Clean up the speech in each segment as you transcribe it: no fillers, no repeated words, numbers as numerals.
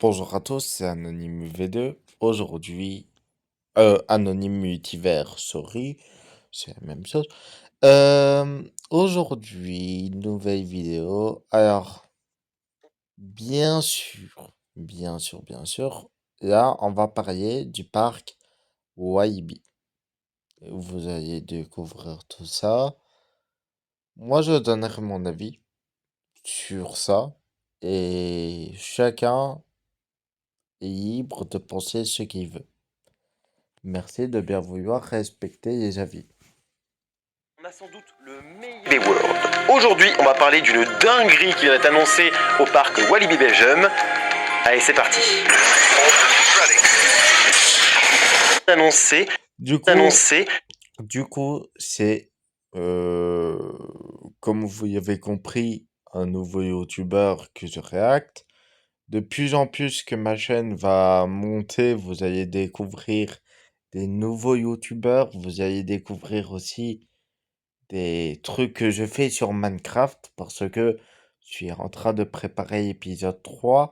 Bonjour à tous, c'est Anonyme V2. Aujourd'hui, Anonyme Multivers, sorry, c'est la même chose. Aujourd'hui, nouvelle vidéo. Alors, bien sûr, là, on va parler du parc Walibi. Vous allez découvrir tout ça. Moi, je donnerai mon avis sur ça. Et chacun est libre de penser ce qu'il veut. Merci de bien vouloir respecter les avis. On a sans doute le meilleur des Worlds. Aujourd'hui, on va parler d'une dinguerie qui vient d'être annoncée au parc Walibi Belgium. Allez, c'est parti. Annoncé, Du coup, annoncé. c'est, euh, comme vous l'avez compris, un nouveau youtubeur que je réacte. De plus en plus que ma chaîne va monter, vous allez découvrir des nouveaux youtubeurs. Vous allez découvrir aussi des trucs que je fais sur Minecraft parce que je suis en train de préparer l'épisode 3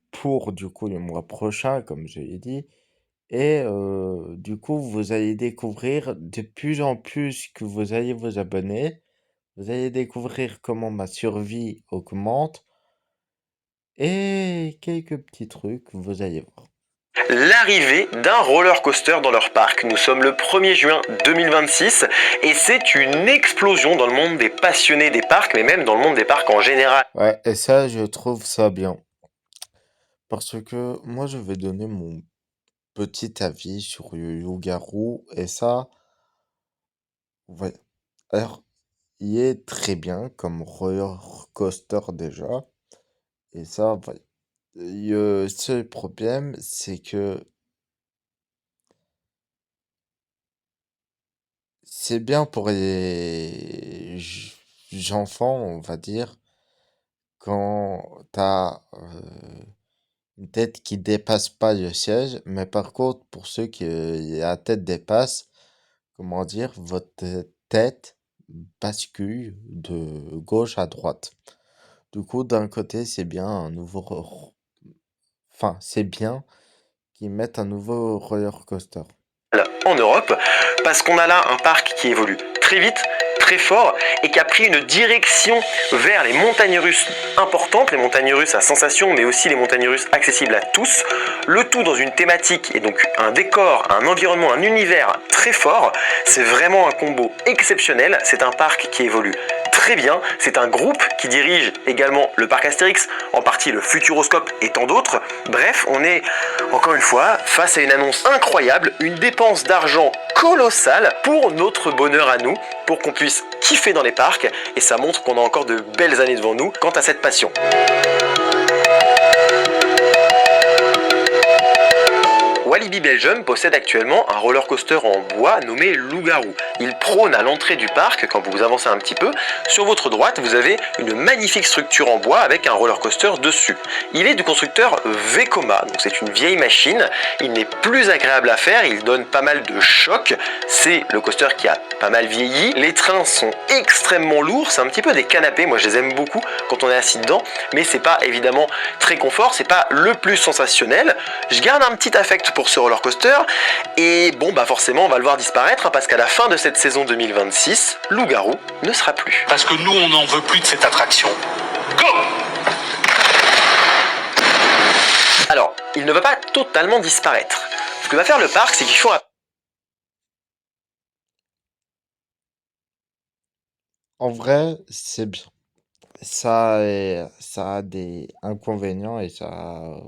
pour du coup le mois prochain, comme je l'ai dit. Et du coup, vous allez découvrir de plus en plus que vous allez vous abonner. Vous allez découvrir comment ma survie augmente et quelques petits trucs, vous allez voir. L'arrivée d'un roller coaster dans leur parc. Nous sommes le 1er juin 2026 et c'est une explosion dans le monde des passionnés des parcs, mais même dans le monde des parcs en général. Ouais, et ça, je trouve ça bien. Parce que moi, je vais donner mon petit avis sur le loup-garou. Et ça, ouais. Alors, il est très bien comme roller coaster déjà. Et ça, ouais. Le seul problème, c'est que c'est bien pour les enfants, on va dire, quand t'as une tête qui dépasse pas le siège, mais par contre, pour ceux qui la tête dépasse, comment dire, votre tête bascule de gauche à droite. Du coup, d'un côté, c'est bien un nouveau, enfin, c'est bien qu'ils mettent un nouveau roller coaster. En Europe, parce qu'on a là un parc qui évolue très vite, très fort, et qui a pris une direction vers les montagnes russes importantes, les montagnes russes à sensation, mais aussi les montagnes russes accessibles à tous, le tout dans une thématique et donc un décor, un environnement, un univers très fort. C'est vraiment un combo exceptionnel, c'est un parc qui évolue très bien. C'est un groupe qui dirige également le parc Astérix, en partie le Futuroscope et tant d'autres. Bref, on est encore une fois face à une annonce incroyable, une dépense d'argent colossale pour notre bonheur à nous, pour qu'on puisse kiffer dans les parcs, et ça montre qu'on a encore de belles années devant nous quant à cette passion. Walibi Belgium possède actuellement un roller coaster en bois nommé Loup-garou. Il prône à l'entrée du parc, quand vous vous avancez un petit peu, sur votre droite vous avez une magnifique structure en bois avec un roller coaster dessus. Il est du constructeur Vekoma, donc c'est une vieille machine, il n'est plus agréable à faire, il donne pas mal de chocs, c'est le coaster qui a pas mal vieilli, les trains sont extrêmement lourds, c'est un petit peu des canapés, moi je les aime beaucoup quand on est assis dedans, mais c'est pas évidemment très confort, c'est pas le plus sensationnel. Je garde un petit affect pour ce roller coaster, et bon bah forcément on va le voir disparaître, parce qu'à la fin de cette saison 2026, Loup-garou ne sera plus. Parce que nous on n'en veut plus de cette attraction. Go! Alors, il ne va pas totalement disparaître. Ce que va faire le parc, c'est qu'il faut En vrai, c'est bien. Ça a des inconvénients et ça a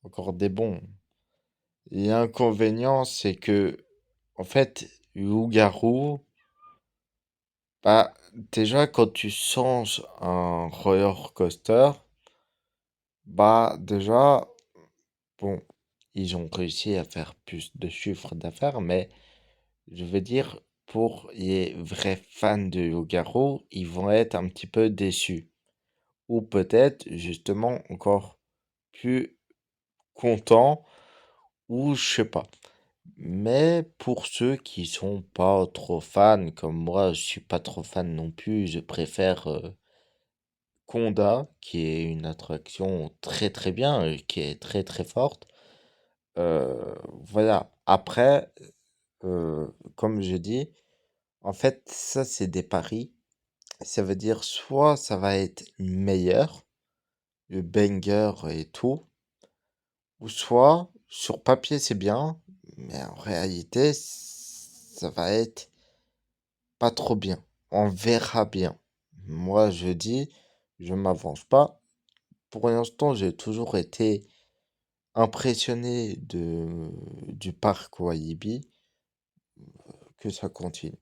encore des bons. L'inconvénient, c'est que, en fait, loup-garou, bah, déjà, quand tu changes un roller coaster, bah, déjà, bon, ils ont réussi à faire plus de chiffres d'affaires, mais je veux dire, pour les vrais fans de loup-garou, ils vont être un petit peu déçus. Ou peut-être, justement, encore plus contents, ou je sais pas. Mais pour ceux qui sont pas trop fans, comme moi, je suis pas trop fan non plus, je préfère Conda, qui est une attraction très très bien, et qui est très très forte. Voilà. Après, euh, comme je dis, en fait, ça c'est des paris. Ça veut dire soit ça va être meilleur, le banger et tout, ou soit sur papier c'est bien, mais en réalité ça va être pas trop bien. On verra bien. Moi je dis, je m'avance pas. Pour l'instant, j'ai toujours été impressionné du parc Walibi, que ça continue.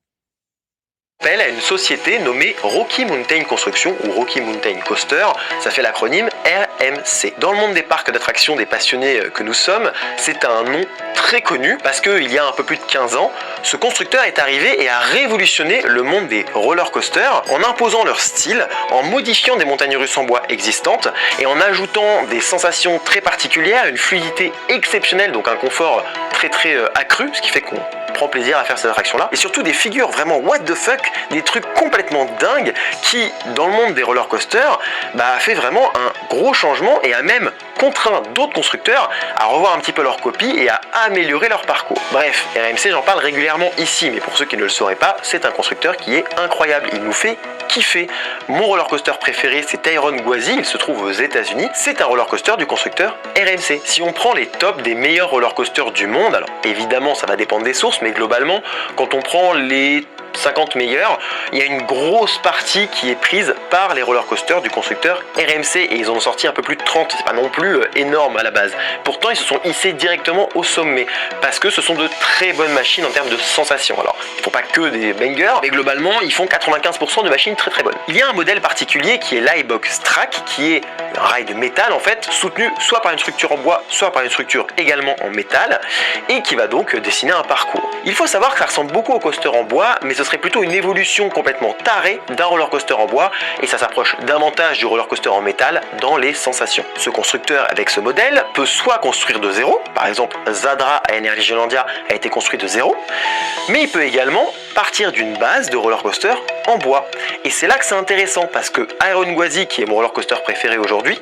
Appelle à une société nommée Rocky Mountain Construction ou Rocky Mountain Coaster, ça fait l'acronyme RMC. Dans le monde des parcs d'attractions des passionnés que nous sommes, c'est un nom très connu parce qu'il y a un peu plus de 15 ans, ce constructeur est arrivé et a révolutionné le monde des roller coasters en imposant leur style, en modifiant des montagnes russes en bois existantes et en ajoutant des sensations très particulières, une fluidité exceptionnelle, donc un confort très accru, ce qui fait qu'on prend plaisir à faire cette attraction là, et surtout des figures vraiment what the fuck, des trucs complètement dingues qui dans le monde des roller coasters a fait vraiment un gros changement et a même contraint d'autres constructeurs à revoir un petit peu leur copie et à améliorer leur parcours. Bref, RMC, j'en parle régulièrement ici, mais pour ceux qui ne le sauraient pas, c'est un constructeur qui est incroyable, il nous fait kiffer. Mon roller coaster préféré, c'est Tyron Gwazi, il se trouve aux États-Unis. C'est un roller coaster du constructeur RMC. Si on prend les tops des meilleurs roller coasters du monde, alors évidemment ça va dépendre des sources, mais globalement, quand on prend les 50 meilleurs, il y a une grosse partie qui est prise par les roller coasters du constructeur RMC et ils en ont sorti un peu plus de 30, c'est pas non plus énorme à la base. Pourtant ils se sont hissés directement au sommet parce que ce sont de très bonnes machines en termes de sensations. Alors ils font pas que des bangers, mais globalement ils font 95% de machines très bonnes. Il y a un modèle particulier qui est l'iBox Track, qui est un rail de métal en fait, soutenu soit par une structure en bois, soit par une structure également en métal, et qui va donc dessiner un parcours. Il faut savoir que ça ressemble beaucoup au coaster en bois, mais ce serait plutôt une évolution complètement tarée d'un roller coaster en bois, et ça s'approche davantage du roller coaster en métal dans les sensations. Ce constructeur avec ce modèle peut soit construire de zéro, par exemple Zadra à Energylandia a été construit de zéro, mais il peut également partir d'une base de roller coaster en bois. Et c'est là que c'est intéressant parce que Iron Gwazi, qui est mon roller coaster préféré aujourd'hui,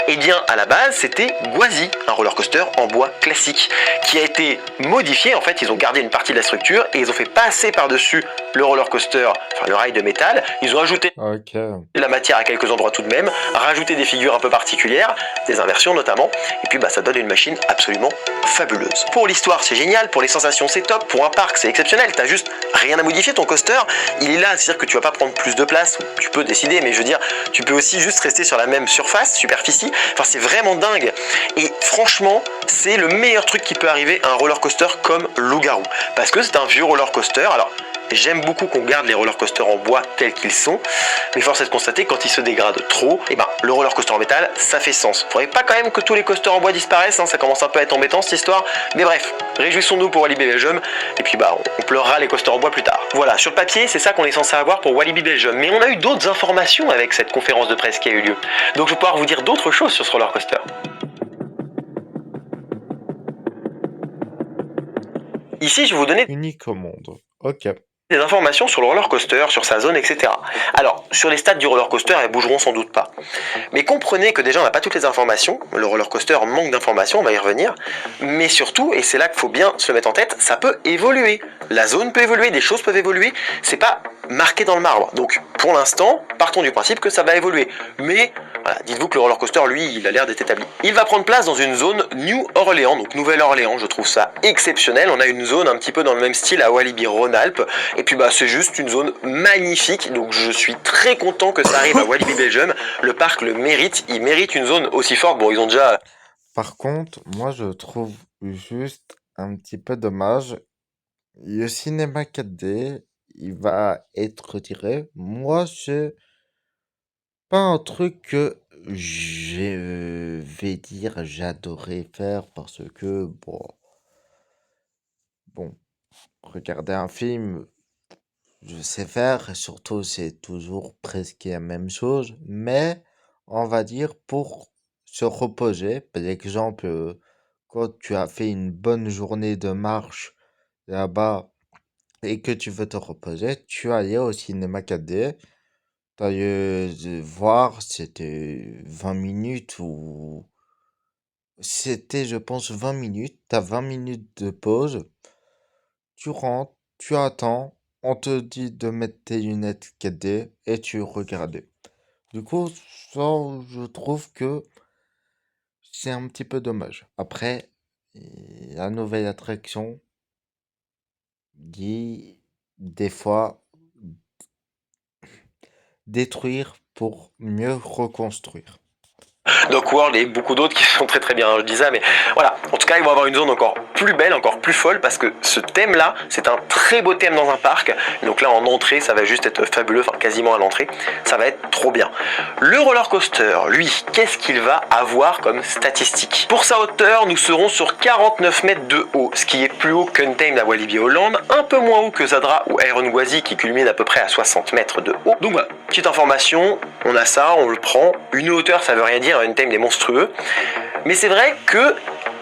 eh bien à la base c'était Gwazi, un roller coaster en bois classique, qui a été modifié. En fait, ils ont gardé une partie de la structure et ils ont fait passer par-dessus le roller coaster, enfin le rail de métal. Ils ont ajouté Ok. la matière à quelques endroits tout de même, rajouté des figures un peu particulières, des inversions notamment, et puis ça donne une machine absolument fabuleuse. Pour l'histoire c'est génial, pour les sensations c'est top, pour un parc c'est exceptionnel, t'as juste rien à modifier, ton coaster il est là, c'est-à-dire que tu vas pas prendre plus de place, tu peux décider, mais je veux dire, tu peux aussi juste rester sur la même surface, superficie, enfin c'est vraiment dingue, et franchement c'est le meilleur truc qui peut arriver à un roller coaster comme Loup-Garou, parce que c'est un vieux roller coaster. Alors j'aime beaucoup qu'on garde les roller coasters en bois tels qu'ils sont, mais force est de constater que quand ils se dégradent trop, le roller coaster en métal, ça fait sens. Faudrait pas quand même que tous les coasters en bois disparaissent, ça commence un peu à être embêtant cette histoire, mais bref, réjouissons-nous pour Walibi Belgium, et puis on pleurera les coasters en bois plus tard. Voilà, sur le papier, c'est ça qu'on est censé avoir pour Walibi Belgium, mais on a eu d'autres informations avec cette conférence de presse qui a eu lieu, donc je vais pouvoir vous dire d'autres choses sur ce roller coaster. Ici, je vais vous donner Unique au monde. Ok. des informations sur le roller coaster, sur sa zone, etc. Alors, sur les stats du roller coaster, elles bougeront sans doute pas. Mais comprenez que déjà on n'a pas toutes les informations, le roller coaster manque d'informations, on va y revenir, mais surtout, et c'est là qu'il faut bien se le mettre en tête, ça peut évoluer. La zone peut évoluer, des choses peuvent évoluer, c'est pas marqué dans le marbre. Donc pour l'instant, partons du principe que ça va évoluer. Mais voilà, dites-vous que le roller coaster, lui, il a l'air d'être établi. Il va prendre place dans une zone New Orleans, donc Nouvelle-Orléans, je trouve ça exceptionnel. On a une zone un petit peu dans le même style à Walibi Rhône-Alpes, et puis c'est juste une zone magnifique, donc je suis très content que ça arrive à Walibi Belgium. Le parc le mérite, il mérite une zone aussi forte. Bon, ils ont déjà... Par contre, moi je trouve juste un petit peu dommage. Le cinéma 4D, il va être retiré. Moi, c'est pas un truc que je vais dire j'adorais faire parce que, bon, regarder un film, je sais faire, et surtout c'est toujours presque la même chose, mais on va dire pour se reposer, par exemple, quand tu as fait une bonne journée de marche là-bas et que tu veux te reposer, tu allais au cinéma 4D, T'as eu de voir, c'était 20 minutes ou... C'était, je pense, 20 minutes. T'as 20 minutes de pause. Tu rentres, tu attends. On te dit de mettre tes lunettes 4D et tu regardes. Du coup, ça, je trouve que c'est un petit peu dommage. Après, la nouvelle attraction dit des fois détruire pour mieux reconstruire. Dock World et beaucoup d'autres qui sont très très bien, je disais, mais voilà, en tout cas ils vont avoir une zone encore plus belle, encore plus folle, parce que ce thème là, c'est un très beau thème dans un parc, donc là en entrée ça va juste être fabuleux, enfin quasiment à l'entrée, ça va être trop bien. Le roller coaster, lui, qu'est-ce qu'il va avoir comme statistique? Pour sa hauteur, nous serons sur 49 mètres de haut, ce qui est plus haut qu'Untamed à Walibi Holland, un peu moins haut que Zadra ou Iron Gwazi qui culmine à peu près à 60 mètres de haut. Donc voilà, petite information, on a ça, on le prend. Une hauteur, ça veut rien dire, Untamed est monstrueux. Mais c'est vrai que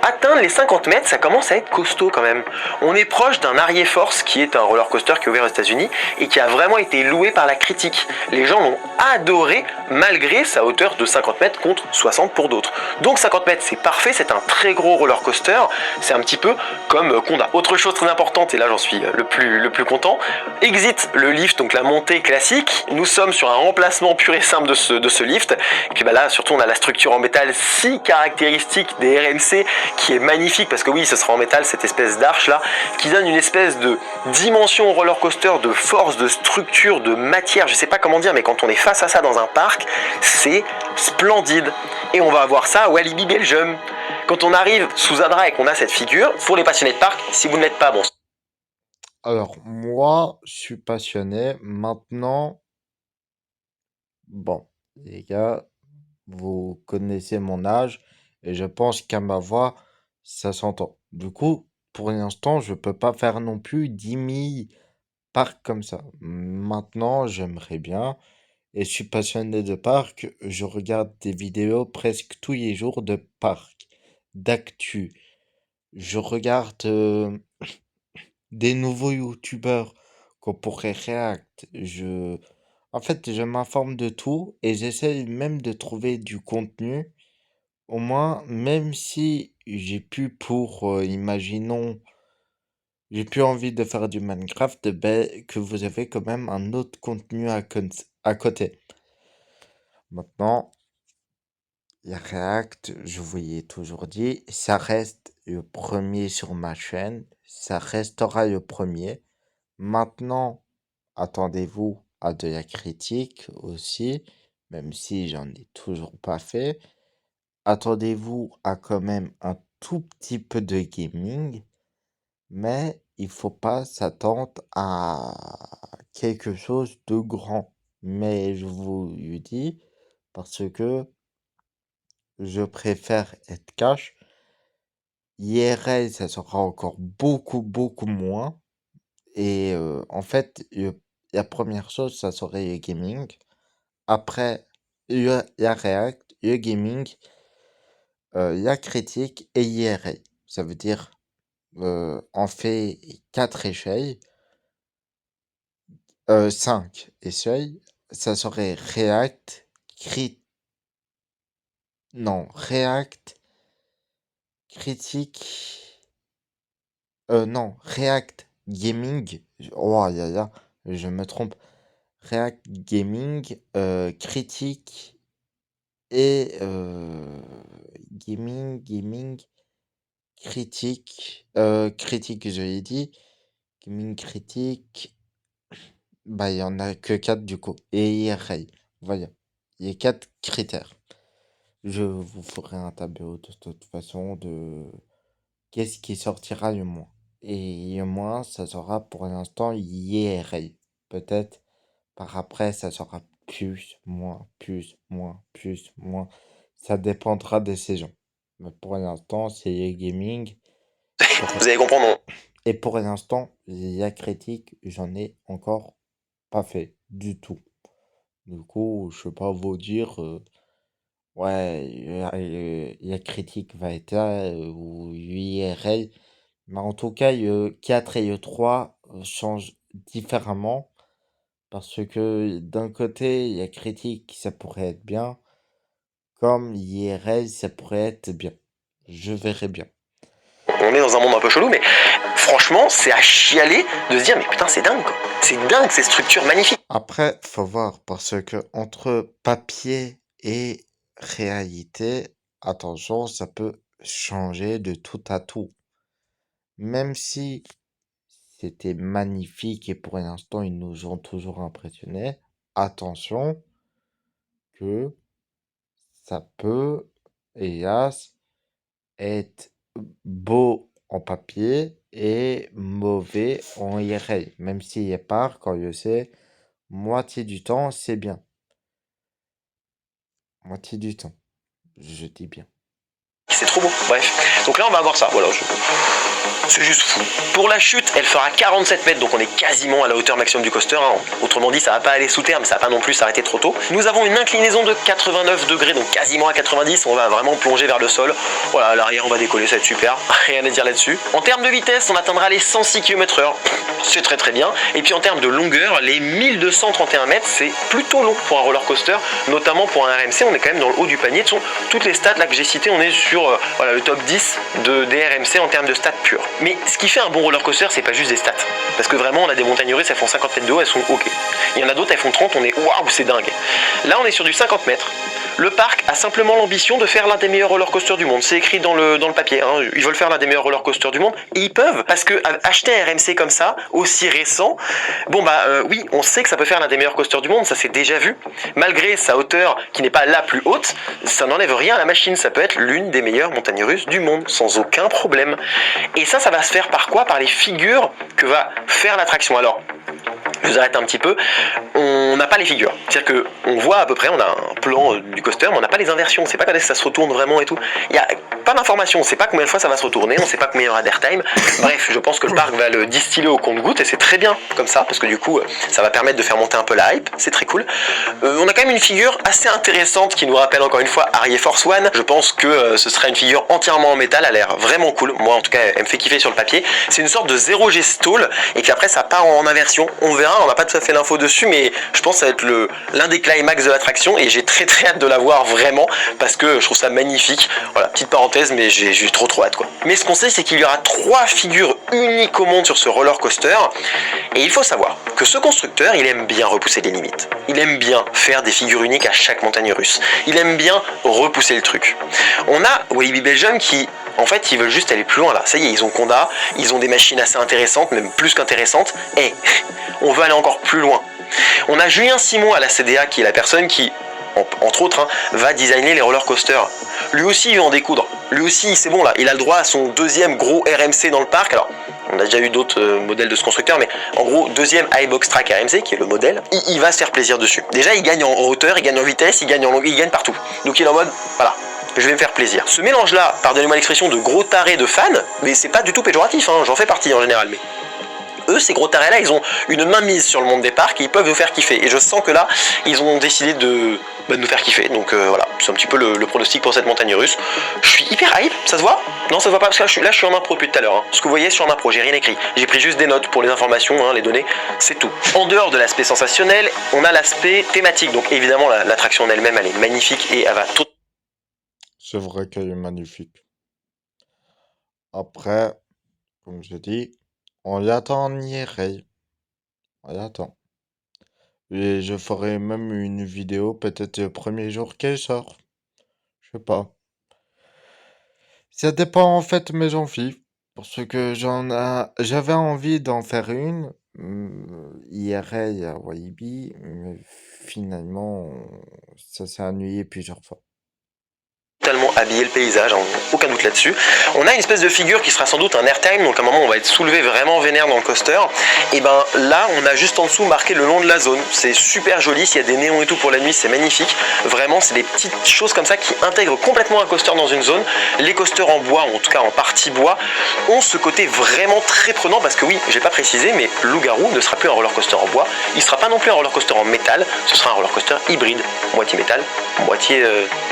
atteindre les 50 mètres, ça commence à être costaud quand même. On est proche d'un Arié Force, qui est un roller coaster qui est ouvert aux États-Unis et qui a vraiment été loué par la critique. Les gens l'ont adoré malgré sa hauteur de 50 mètres contre 60 pour d'autres. Donc 50 mètres, c'est parfait, c'est un très gros roller coaster. C'est un petit peu comme Conda. Autre chose très importante, et là j'en suis le plus content, exit le lift, donc la montée classique. Nous sommes sur un remplacement pur et simple de ce lift. Et puis bah là, surtout, on a la structure en métal si caractéristique des RMC qui est magnifique parce que oui, ce sera en métal, cette espèce d'arche là, qui donne une espèce de dimension au roller coaster, de force, de structure, de matière, je sais pas comment dire, mais quand on est face à ça dans un parc, c'est splendide. Et on va avoir ça à Walibi Belgium. Quand on arrive sous Zadra et qu'on a cette figure, pour les passionnés de parc, si vous ne l'êtes pas, bon. Alors, moi, je suis passionné. Maintenant, bon, les gars, vous connaissez mon âge et je pense qu'à ma voix, ça s'entend. Du coup, pour l'instant, je peux pas faire non plus 10 000 parcs comme ça. Maintenant, j'aimerais bien et je suis passionné de parcs. Je regarde des vidéos presque tous les jours de parcs, d'actu. Je regarde des nouveaux youtubeurs qu'on pourrait react. En fait, je m'informe de tout et j'essaie même de trouver du contenu. Au moins, même si j'ai plus pour, imaginons, j'ai plus envie de faire du Minecraft, ben, que vous avez quand même un autre contenu à côté. Maintenant, il y a React, je vous l'ai toujours dit, ça reste le premier sur ma chaîne, ça restera le premier. Maintenant, attendez-vous à de la critique aussi, même si j'en ai toujours pas fait. Attendez-vous à quand même un tout petit peu de gaming, mais il faut pas s'attendre à quelque chose de grand. Mais je vous le dis parce que je préfère être cash. IRL, ça sera encore beaucoup, beaucoup moins. Et en fait, la première chose, ça serait le gaming. Après, il y a React, le gaming, la critique et IRL. Ça veut dire, on fait 4 échelles, 5 échelles. Ça serait React, non, React, critique, non, React, gaming. Oh, là, là, je me trompe. React Gaming, critique et gaming, critique, critique, je l'ai dit, gaming, critique, bah il y en a que 4 du coup, et IRL, voilà, il y a 4 critères. Je vous ferai un tableau de toute façon de qu'est-ce qui sortira le moins. Et le moins, ça sera pour l'instant IRL. Peut-être par après, ça sera plus, moins, plus, moins, plus, moins. Ça dépendra des saisons. Mais pour l'instant, c'est le gaming. Pour- Vous allez comprendre, Et pour l'instant, la critique, j'en ai encore pas fait du tout. Du coup, je peux pas vous dire, ouais, la critique va être là, ou l'IRL. Mais en tout cas, le 4 et le 3 changent différemment. Parce que d'un côté, il y a critique, ça pourrait être bien, comme IRL, ça pourrait être bien. Je verrai bien. On est dans un monde un peu chelou, mais franchement, c'est à chialer de se dire, mais putain, c'est dingue, quoi. C'est dingue, ces structures magnifiques. Après, faut voir, parce que entre papier et réalité, attention, ça peut changer de tout à tout. Même si c'était magnifique et pour l'instant, ils nous ont toujours impressionnés, attention que ça peut, hélas, être beau en papier et mauvais en IRL. Même si il part, quand je sais, moitié du temps, c'est bien. Moitié du temps, je dis bien. C'est trop beau, bref. Donc là, on va avoir ça, voilà. C'est juste fou. Pour la chute, elle fera 47 mètres, donc on est quasiment à la hauteur maximum du coaster. Hein. Autrement dit, ça va pas aller sous terre, mais ça va pas non plus s'arrêter trop tôt. Nous avons une inclinaison de 89 degrés, donc quasiment à 90. On va vraiment plonger vers le sol. Voilà, à l'arrière, on va décoller, ça va être super. Rien à dire là-dessus. En termes de vitesse, on atteindra les 106 km/h. C'est très très bien. Et puis en termes de longueur, les 1231 mètres, c'est plutôt long pour un roller coaster, notamment pour un RMC. On est quand même dans le haut du panier. De toutes les stats là que j'ai citées, on est sur voilà, le top 10 des RMC en termes de stats purs. Mais ce qui fait un bon roller coaster, c'est pas juste des stats. Parce que vraiment, on a des montagnes russes, elles font 50 mètres de haut, elles sont ok. Il y en a d'autres, elles font 30, on est waouh, c'est dingue. Là, on est sur du 50 mètres. Le parc a simplement l'ambition de faire l'un des meilleurs roller coasters du monde. C'est écrit dans le papier. Hein. Ils veulent faire l'un des meilleurs roller coasters du monde. Et ils peuvent. Parce que acheter un RMC comme ça, aussi récent, bon bah oui, on sait que ça peut faire l'un des meilleurs coasters du monde. Ça s'est déjà vu. Malgré sa hauteur qui n'est pas la plus haute, ça n'enlève rien à la machine. Ça peut être l'une des meilleures montagnes russes du monde. Sans aucun problème. Et ça va se faire par quoi? Par les figures que va faire l'attraction. Alors, je vous arrête un petit peu, on n'a pas les figures. C'est-à-dire qu'on voit à peu près, on a un plan du coaster, mais on n'a pas les inversions, on ne sait pas quand est-ce que ça se retourne vraiment et tout. Il n'y a pas d'informations, on ne sait pas combien de fois ça va se retourner, on ne sait pas combien il y aura d'airtime. Bref, je pense que le parc va le distiller au compte-gouttes et c'est très bien comme ça, parce que du coup, ça va permettre de faire monter un peu la hype, c'est très cool. On a quand même une figure assez intéressante qui nous rappelle encore une fois Harry Force One. Je pense que ce sera une figure entièrement en métal, elle a l'air vraiment cool. Moi en tout cas, elle me fait kiffer sur le papier. C'est une sorte de 0G stall et puis après ça part en inversion. On verra, on n'a pas tout à fait l'info dessus, mais je pense que ça va être l'un des climax de l'attraction et j'ai très très hâte de la voir vraiment parce que je trouve ça magnifique. Voilà, petite parenthèse, mais j'ai trop hâte quoi. Mais ce qu'on sait, c'est qu'il y aura 3 figures uniques au monde sur ce roller coaster et il faut savoir que ce constructeur, il aime bien repousser les limites. Il aime bien faire des figures uniques à chaque montagne russe. Il aime bien repousser le truc. On a Walibi Belgium qui, en fait, ils veulent juste aller plus loin là. Ça y est, ils ont Conda, ils ont des machines assez intéressantes, même plus qu'intéressantes. Et on veut aller encore plus loin. On a Julien Simon à la CDA qui est la personne qui, entre autres, hein, va designer les roller coasters. Lui aussi, il veut en découdre. Lui aussi, c'est bon là, il a le droit à son deuxième gros RMC dans le parc. Alors, on a déjà eu d'autres modèles de ce constructeur, mais en gros, deuxième iBox Track RMC, qui est le modèle, il va se faire plaisir dessus. Déjà, il gagne en hauteur, il gagne en vitesse, il gagne en longueur, il gagne partout. Donc il est en mode, voilà, je vais me faire plaisir. Ce mélange-là, pardonnez-moi l'expression, de gros tarés de fans, mais c'est pas du tout péjoratif, hein, j'en fais partie en général, mais eux, ces gros tarés-là, ils ont une mainmise sur le monde des parcs et ils peuvent nous faire kiffer. Et je sens que là, ils ont décidé de nous faire kiffer. Donc voilà, c'est un petit peu le pronostic pour cette montagne russe. Je suis hyper hype, ça se voit? Non, ça se voit pas parce que là, je suis en impro depuis tout à l'heure. Hein. Ce que vous voyez sur en impro, j'ai rien écrit. J'ai pris juste des notes pour les informations, hein, les données, c'est tout. En dehors de l'aspect sensationnel, on a l'aspect thématique. Donc évidemment, l'attraction en elle-même, elle est magnifique et elle va tout. C'est vrai qu'elle est magnifique. Après, comme je dis, on l'attend en IRL. On l'attend. Et je ferai même une vidéo peut-être le premier jour qu'elle sort. Je sais pas. Ça dépend en fait de mes envies. Parce que j'avais envie d'en faire une IRL à Walibi, mais finalement, ça s'est annulé plusieurs fois. Totalement habiller le paysage, hein, aucun doute là-dessus. On a une espèce de figure qui sera sans doute un airtime, donc à un moment on va être soulevé vraiment vénère dans le coaster. Et ben là on a juste en dessous marqué le nom de la zone, c'est super joli, s'il y a des néons et tout pour la nuit c'est magnifique. Vraiment c'est des petites choses comme ça qui intègrent complètement un coaster dans une zone. Les coasters en bois, ou en tout cas en partie bois, ont ce côté vraiment très prenant parce que oui, j'ai pas précisé, mais Loup-Garou ne sera plus un roller coaster en bois, il sera pas non plus un roller coaster en métal, ce sera un roller coaster hybride, moitié métal, moitié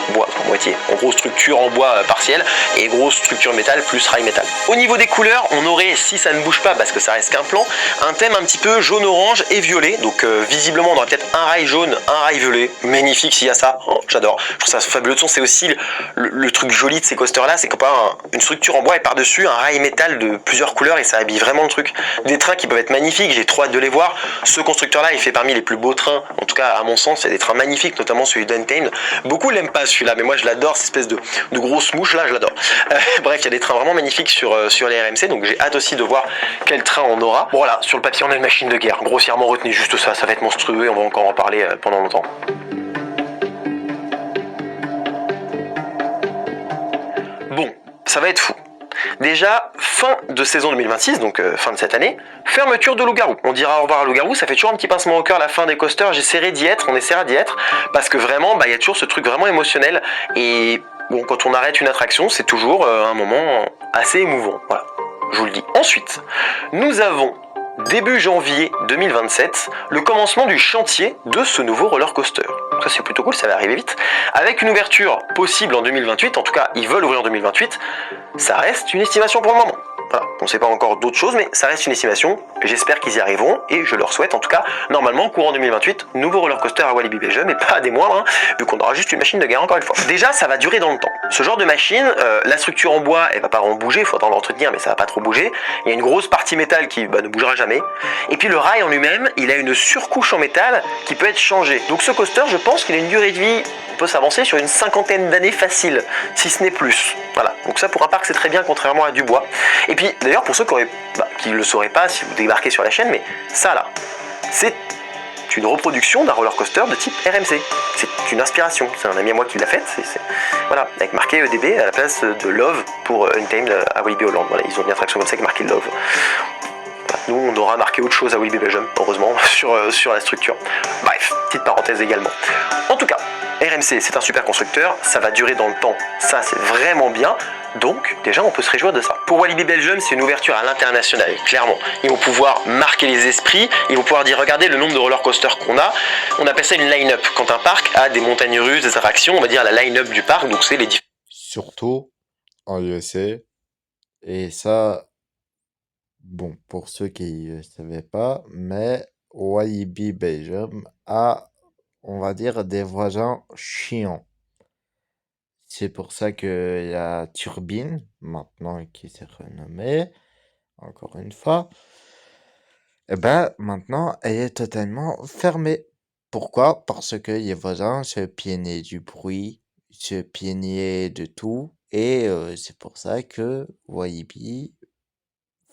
bois, moitié, en gros ce truc structure en bois partielle et grosse structure métal plus rail métal. Au niveau des couleurs, on aurait, si ça ne bouge pas parce que ça reste qu'un plan, un thème un petit peu jaune-orange et violet. Donc visiblement on aurait peut-être un rail jaune, un rail violet. Magnifique s'il y a ça, oh, j'adore. Je trouve ça fabuleux de son. C'est aussi le truc joli de ces coasters là, c'est qu'on peut avoir une structure en bois et par-dessus un rail métal de plusieurs couleurs et ça habille vraiment le truc. Des trains qui peuvent être magnifiques, j'ai trop hâte de les voir. Ce constructeur là il fait parmi les plus beaux trains, en tout cas à mon sens, il y a des trains magnifiques, notamment celui d'Untamed. Beaucoup l'aiment pas celui-là, mais moi je l'adore, cette espèce de grosse mouche là, je l'adore. Bref, il y a des trains vraiment magnifiques sur les RMC, donc j'ai hâte aussi de voir quel train on aura. Bon voilà, sur le papier on a une machine de guerre, grossièrement retenez juste ça, ça va être monstrueux et on va encore en parler pendant longtemps. Bon, ça va être fou. Déjà, fin de saison 2026, donc fin de cette année, fermeture de Loup-Garou. On dira au revoir à Loup-Garou, ça fait toujours un petit pincement au cœur la fin des coasters, j'essaierai d'y être, on essaiera d'y être, parce que vraiment, il y a toujours ce truc vraiment émotionnel, et bon, quand on arrête une attraction, c'est toujours un moment assez émouvant, voilà, je vous le dis. Ensuite, nous avons début janvier 2027, le commencement du chantier de ce nouveau roller coaster. Donc ça c'est plutôt cool, ça va arriver vite. Avec une ouverture possible en 2028, en tout cas ils veulent ouvrir en 2028, ça reste une estimation pour le moment. Voilà. On ne sait pas encore d'autres choses, mais ça reste une estimation. J'espère qu'ils y arriveront et je leur souhaite en tout cas, normalement, courant 2028, nouveau roller coaster à Walibi Belgium et pas des moindres, vu qu'on aura juste une machine de guerre encore une fois. Déjà, ça va durer dans le temps. Ce genre de machine, la structure en bois, elle va pas en bouger, il faudra l'entretenir, mais ça va pas trop bouger. Il y a une grosse partie métal qui ne bougera jamais. Et puis le rail en lui-même, il a une surcouche en métal qui peut être changée. Donc ce coaster, je pense qu'il a une durée de vie, on peut s'avancer sur une 50aine d'années facile, si ce n'est plus. Voilà. Donc ça pour un parc c'est très bien, contrairement à du bois. Et puis d'ailleurs pour ceux qui ne le sauraient pas si vous débarquez sur la chaîne, mais ça là, c'est une reproduction d'un roller coaster de type RMC. C'est une inspiration, c'est un ami à moi qui l'a faite, voilà, avec marqué EDB à la place de Love pour Untamed à Walibi Holland. Voilà, ils ont une attraction comme ça avec marqué Love. Nous, on aura marqué autre chose à Walibi Belgium, heureusement, sur la structure. Bref, petite parenthèse également. En tout cas, RMC, c'est un super constructeur, ça va durer dans le temps, ça c'est vraiment bien, donc déjà on peut se réjouir de ça. Pour Walibi Belgium, c'est une ouverture à l'international, clairement. Ils vont pouvoir marquer les esprits, ils vont pouvoir dire, regardez le nombre de roller coasters qu'on a, on appelle ça une line-up. Quand un parc a des montagnes russes, des attractions, on va dire la line-up du parc, donc c'est les différents. Surtout en USA. Et ça, bon, pour ceux qui ne savaient pas, mais Walibi Belgium a, on va dire, des voisins chiants. C'est pour ça que la Turbine, maintenant qui s'est renommée, encore une fois, eh ben maintenant elle est totalement fermée. Pourquoi? Parce que les voisins se plaignaient du bruit, se plaignaient de tout, et c'est pour ça que Walibi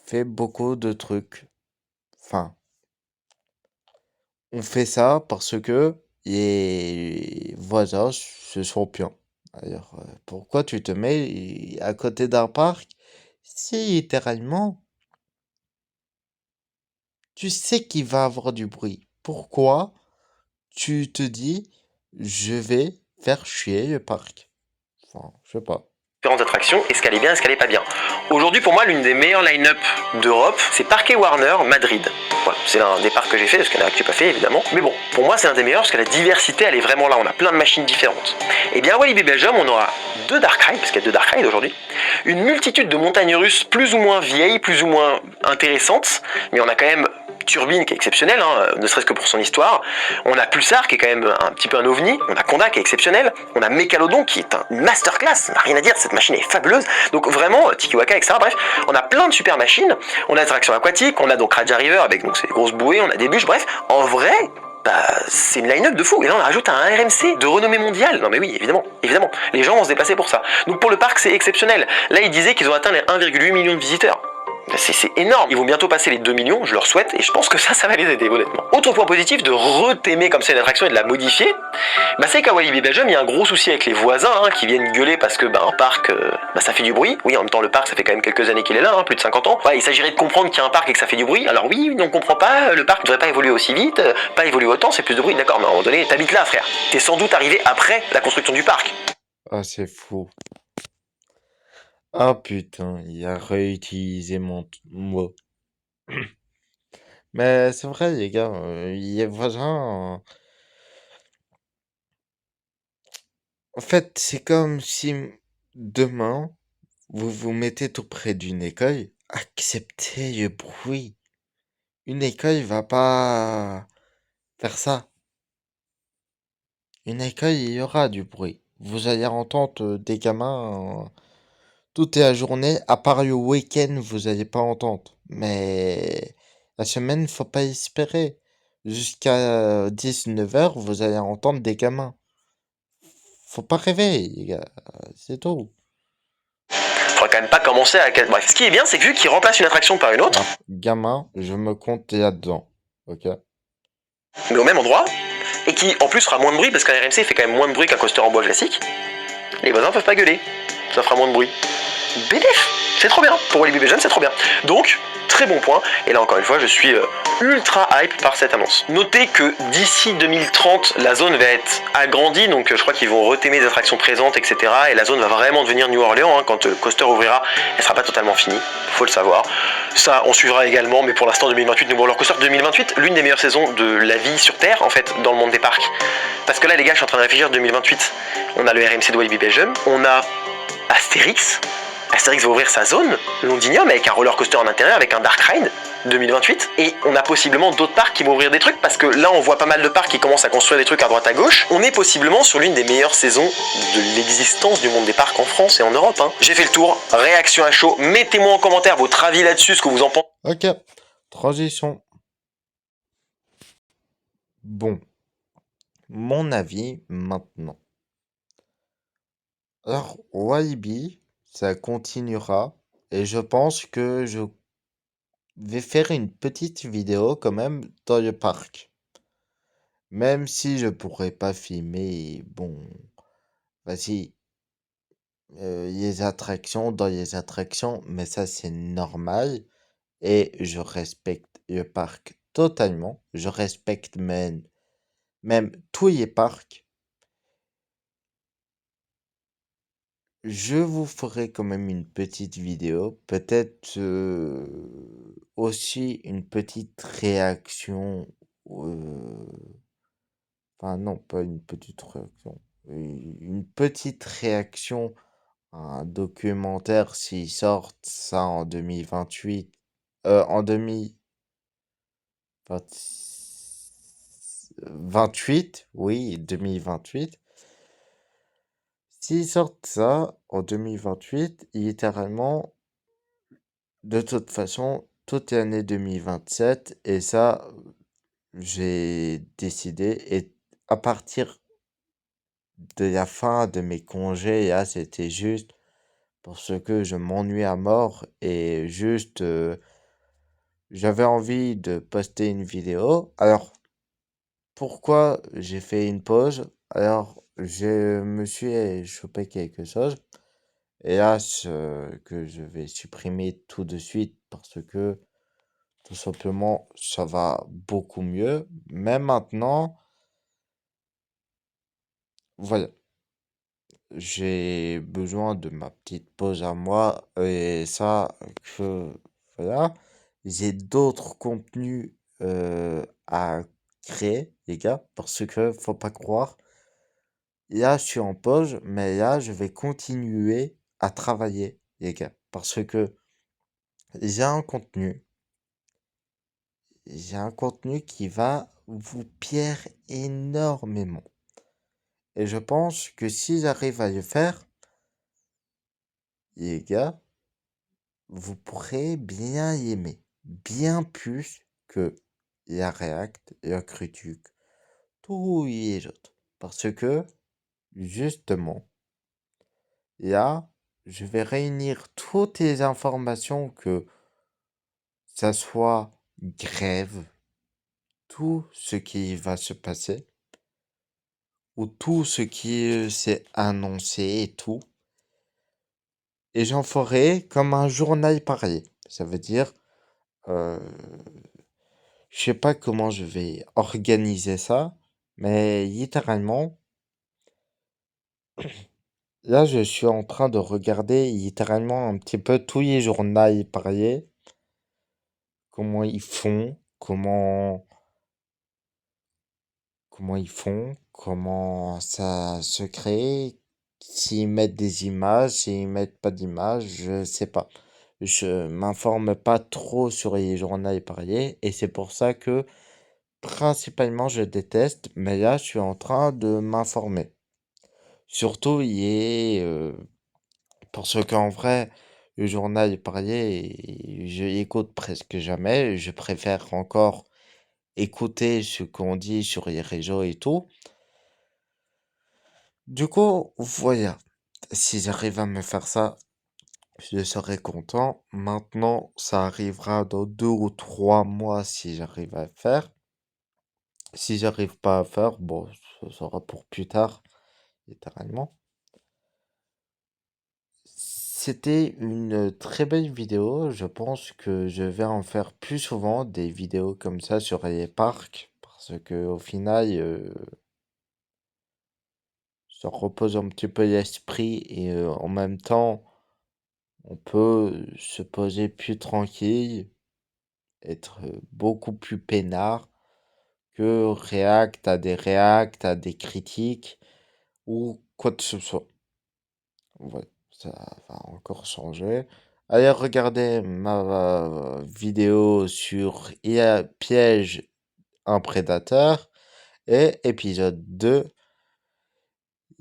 fait beaucoup de trucs. Enfin, on fait ça parce que les voisins se sont plaints. Alors, pourquoi tu te mets à côté d'un parc si littéralement tu sais qu'il va avoir du bruit? Pourquoi tu te dis je vais faire chier le parc? Enfin, je sais pas. Différentes attractions, est-ce qu'elle est bien, est-ce qu'elle est pas bien. Aujourd'hui pour moi l'une des meilleures line-up d'Europe, c'est Parque Warner Madrid. Voilà, c'est l'un des parcs que j'ai fait, parce qu'il y en a que j'ai pas fait évidemment. Mais bon, pour moi c'est l'un des meilleurs parce que la diversité elle est vraiment là, on a plein de machines différentes. Et bien à Walibi Belgium on aura deux Dark Rides, parce qu'il y a deux Dark Rides aujourd'hui, une multitude de montagnes russes plus ou moins vieilles, plus ou moins intéressantes, mais on a quand même Turbine qui est exceptionnelle, ne serait-ce que pour son histoire. On a Pulsar qui est quand même un petit peu un ovni. On a Conda qui est exceptionnel. On a Mécalodon qui est une masterclass. On n'a rien à dire, cette machine est fabuleuse. Donc vraiment, Tikiwaka, etc. Bref, on a plein de super machines. On a des attractions aquatiques. On a donc Raja River avec donc ces grosses bouées. On a des bûches. Bref, en vrai, c'est une line-up de fou. Et là, on rajoute un RMC de renommée mondiale. Non mais oui, évidemment, évidemment. Les gens vont se déplacer pour ça. Donc pour le parc, c'est exceptionnel. Là, ils disaient qu'ils ont atteint les 1,8 million de visiteurs. C'est énorme, ils vont bientôt passer les 2 millions, je leur souhaite, et je pense que ça va les aider, honnêtement. Autre point positif de re-t'aimer comme c'est une attraction et de la modifier, c'est qu'à Walibi Belgium, il y a un gros souci avec les voisins qui viennent gueuler parce que un parc, ça fait du bruit. Oui, en même temps, le parc, ça fait quand même quelques années qu'il est là, plus de 50 ans. Ouais, il s'agirait de comprendre qu'il y a un parc et que ça fait du bruit. Alors oui, on comprend pas, le parc ne devrait pas évoluer aussi vite, pas évoluer autant, c'est plus de bruit, d'accord, mais à un moment donné, t'habites là, frère. T'es sans doute arrivé après la construction du parc. Ah, c'est fou. Ah putain, il a réutilisé mon mot. Mais c'est vrai, les gars, les voisins. En fait, c'est comme si Demain, vous vous mettez tout près d'une école, acceptez le bruit. Une école va pas faire ça. Une école, il y aura du bruit. Vous allez entendre des gamins toute la journée, à part le week-end, vous allez pas entendre. Mais la semaine, faut pas espérer. Jusqu'à 19 heures, vous allez entendre des gamins. Faut pas rêver, les gars. C'est tout. Faudra quand même pas commencer à. Bref, ce qui est bien, c'est que vu qu'il remplace une attraction par une autre, Alors, gamin, je me compte là-dedans. Ok? mais au même endroit, et qui en plus fera moins de bruit, parce qu'un RMC fait quand même moins de bruit qu'un coaster en bois classique, les voisins peuvent pas gueuler. Ça fera moins de bruit. BDF, c'est trop bien. Pour Walibi Belgium, c'est trop bien. Donc, très bon point. Et là, encore une fois, je suis ultra hype par cette annonce. Notez que d'ici 2030, la zone va être agrandie. Donc, je crois qu'ils vont retémer les attractions présentes, etc. Et la zone va vraiment devenir New Orleans. Hein. Quand le coaster ouvrira, elle sera pas totalement finie. Faut le savoir. Ça, on suivra également. Mais pour l'instant, 2028, New Roller Coaster 2028, l'une des meilleures saisons de la vie sur Terre, en fait, dans le monde des parcs. Parce que là, les gars, je suis en train de réfléchir 2028. On a le RMC de Walibi Belgium. On a Astérix. Astérix va ouvrir sa zone, Londinium, avec un roller coaster en intérieur, avec un Dark Ride 2028. Et on a possiblement d'autres parcs qui vont ouvrir des trucs, parce que là on voit pas mal de parcs qui commencent à construire des trucs à droite à gauche. On est possiblement sur l'une des meilleures saisons de l'existence du monde des parcs en France et en Europe. Hein. J'ai fait le tour, réaction à chaud, mettez-moi en commentaire votre avis là-dessus, ce que vous en pensez. Ok. Transition. Bon. Mon avis maintenant. Alors, Walibi, ça continuera. Et je pense que je vais faire une petite vidéo quand même dans le parc. Même si je pourrais pas filmer, bon, vas-y, les attractions dans les attractions, mais ça c'est normal. Et je respecte le parc totalement. Je respecte même tous les parcs. Je vous ferai quand même une petite vidéo, peut-être aussi une petite réaction. euh, Enfin non, pas une petite réaction. Une petite réaction à un documentaire s'ils sortent ça en 2028. En 2028, oui, 2028. S'ils sortent ça en 2028, littéralement, de toute façon, toute l'année 2027, et ça, j'ai décidé, et à partir de la fin de mes congés, là, c'était juste parce que je m'ennuie à mort et juste, j'avais envie de poster une vidéo. Alors, pourquoi j'ai fait une pause? Alors, je me suis chopé quelque chose. Et là, que je vais supprimer tout de suite parce que tout simplement, ça va beaucoup mieux. Mais maintenant, voilà, j'ai besoin de ma petite pause à moi et ça, que voilà, j'ai d'autres contenus à créer, les gars, parce que faut pas croire. Là, je suis en pause, mais là, je vais continuer à travailler, les gars, parce que j'ai un contenu. J'ai un contenu qui va vous plaire énormément. Et je pense que si j'arrive à le faire, les gars, vous pourrez bien aimer. Bien plus que la React, la critique, tous les autres. Parce que, justement, là, je vais réunir toutes les informations que ça soit grève, tout ce qui va se passer, ou tout ce qui s'est annoncé et tout. Et j'en ferai comme un journal pareil. Ça veut dire, euh, je sais pas comment je vais organiser ça, mais littéralement, là, je suis en train de regarder littéralement un petit peu tous les journaux pareils, comment ils font, comment ils font, comment ça se crée, s'ils mettent des images, s'ils mettent pas d'images, je sais pas. Je m'informe pas trop sur les journaux pariers et c'est pour ça que principalement je déteste, mais là je suis en train de m'informer. Surtout, parce qu'en vrai, le journal parier, je l'écoute presque jamais. Je préfère encore écouter ce qu'on dit sur les réseaux et tout. Du coup, voilà. Si j'arrive à me faire ça, je serai content. Maintenant, ça arrivera dans 2 ou 3 mois si j'arrive à le faire. Si j'arrive pas à faire, bon, ce sera pour plus tard, littéralement. C'était une très belle vidéo. Je pense que je vais en faire plus souvent des vidéos comme ça sur les parcs parce que au final, ça repose un petit peu l'esprit et en même temps, on peut se poser plus tranquille, être beaucoup plus peinard que réact à des critiques ou quoi que ce soit. Ouais, ça va encore changer. Allez regarder ma vidéo sur IA piège un prédateur et épisode 2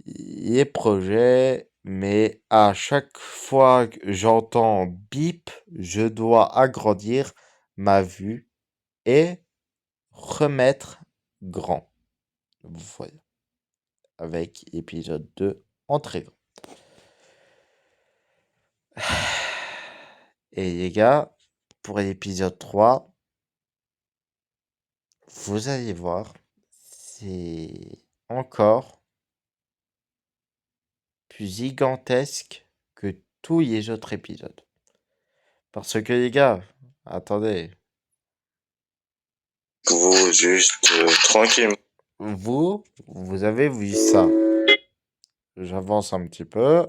les projets, mais à chaque fois que j'entends bip, je dois agrandir ma vue et remettre grand. Voilà, avec épisode 2 en très grand. Et les gars, pour l'épisode 3, vous allez voir, c'est encore plus gigantesque que tous les autres épisodes. Parce que les gars, attendez, Vous juste tranquille. vous avez vu ça. J'avance un petit peu.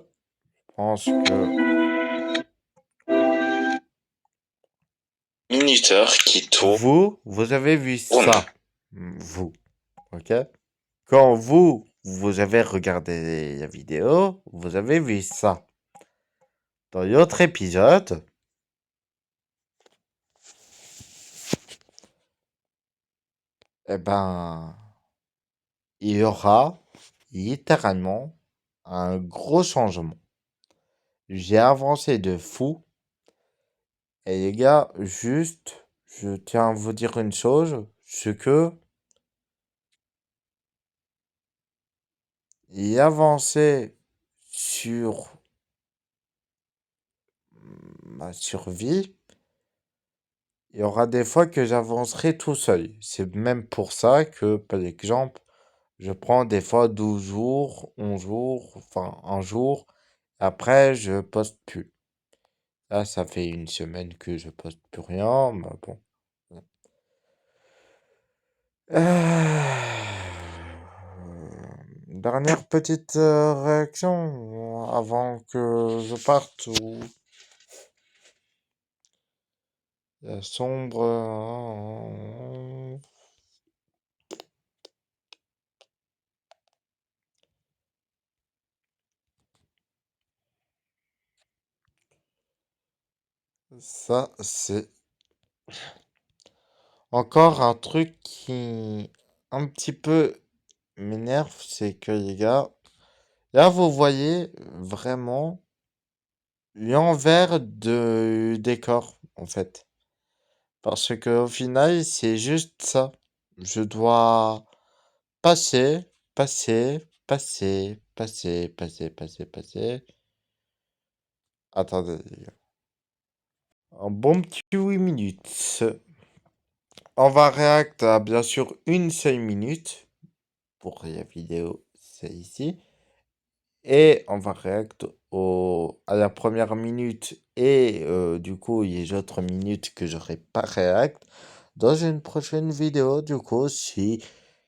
Je pense que Minuteur qui tourne. vous avez vu ça. Vous, ok? Quand vous avez regardé la vidéo, vous avez vu ça. Dans l'autre épisode, eh ben, il y aura littéralement un gros changement. J'ai avancé de fou. Et les gars, juste, je tiens à vous dire une chose, c'est que y avancer sur ma survie, il y aura des fois que j'avancerai tout seul. C'est même pour ça que, par exemple, je prends des fois 12 jours, 11 jours, enfin un jour. Après, je poste plus. Là, ça fait une semaine que je poste plus rien, mais bon. Dernière petite réaction avant que je parte ou la sombre. Ça, c'est encore un truc qui un petit peu m'énerve, c'est que les gars, là vous voyez vraiment l'envers de décor en fait. Parce que au final, c'est juste ça. Je dois passer, passer. Attendez, les gars. Un bon petit 8 minutes. On va react à bien sûr une seule minute. Pour la vidéo, c'est ici. Et on va react à la première minute et du coup les autres minutes que j'aurai pas react dans une prochaine vidéo. Du coup, si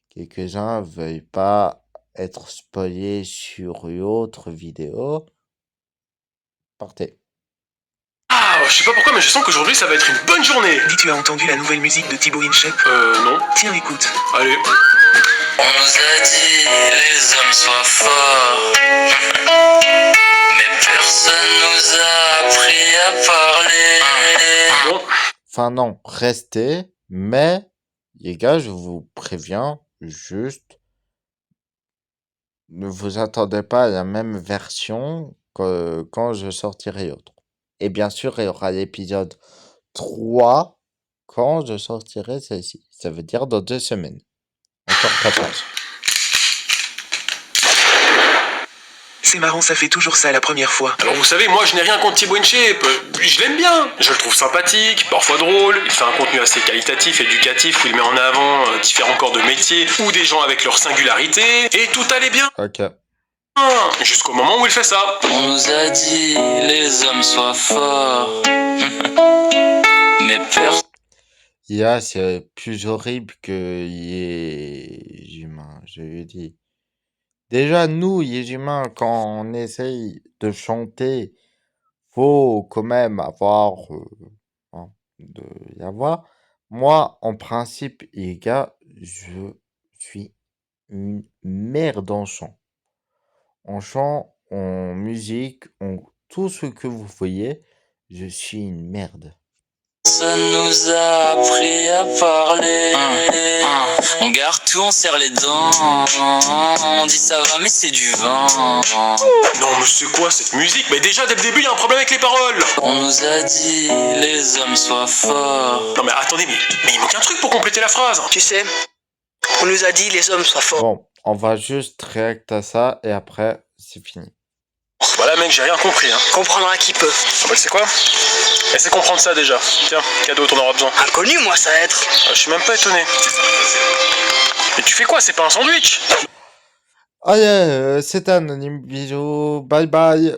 quelques-uns veuillent pas être spoilés sur l'autre vidéo, partez. Ah, je sais pas pourquoi, mais je sens qu'aujourd'hui ça va être une bonne journée. Dis, tu as entendu la nouvelle musique de Thibaut InShape? Non. Tiens, écoute. Allez. On nous a dit les hommes soient forts, mais personne nous a appris à parler. Bon, Enfin non, restez, mais les gars, je vous préviens, juste, ne vous attendez pas à la même version que quand je sortirai autre. Et bien sûr, il y aura l'épisode 3 quand je sortirai celle-ci. Ça veut dire dans 2 semaines. Encore 14. C'est marrant, ça fait toujours ça la première fois. alors vous savez, moi je n'ai rien contre Thibaut InShape. Je l'aime bien. Je le trouve sympathique, parfois drôle. Il fait un contenu assez qualitatif, éducatif, où il met en avant différents corps de métier ou des gens avec leur singularité. Et tout allait bien. Ok. Jusqu'au moment où il fait ça. On nous a dit les hommes soient forts, mais personne. IA, c'est plus horrible que les humains, je lui dis. Déjà, nous, les humains, quand on essaye de chanter, faut quand même avoir hein, de la voix. Moi, en principe, les gars, je suis une merde en chant. En chant, en musique, en tout ce que vous voyez, je suis une merde. Personne nous a appris à parler. On garde tout, on serre les dents. On dit ça va, mais c'est du vent. Non mais c'est quoi cette musique? Mais déjà dès le début il y a un problème avec les paroles. On nous a dit les hommes soient forts. Non mais attendez, mais il manque un truc pour compléter la phrase. Tu sais, on nous a dit les hommes soient forts. Bon, on va juste réacter à ça et après, c'est fini. Voilà mec, j'ai rien compris hein. Comprendra qui peut. Ah bah c'est quoi? Essaie de comprendre ça déjà. Tiens, cadeau, t'en auras besoin. Inconnu, moi, ça va être. Je suis même pas étonné. Mais tu fais quoi? C'est pas un sandwich? Allez, c'est anonyme, bisous, bye bye.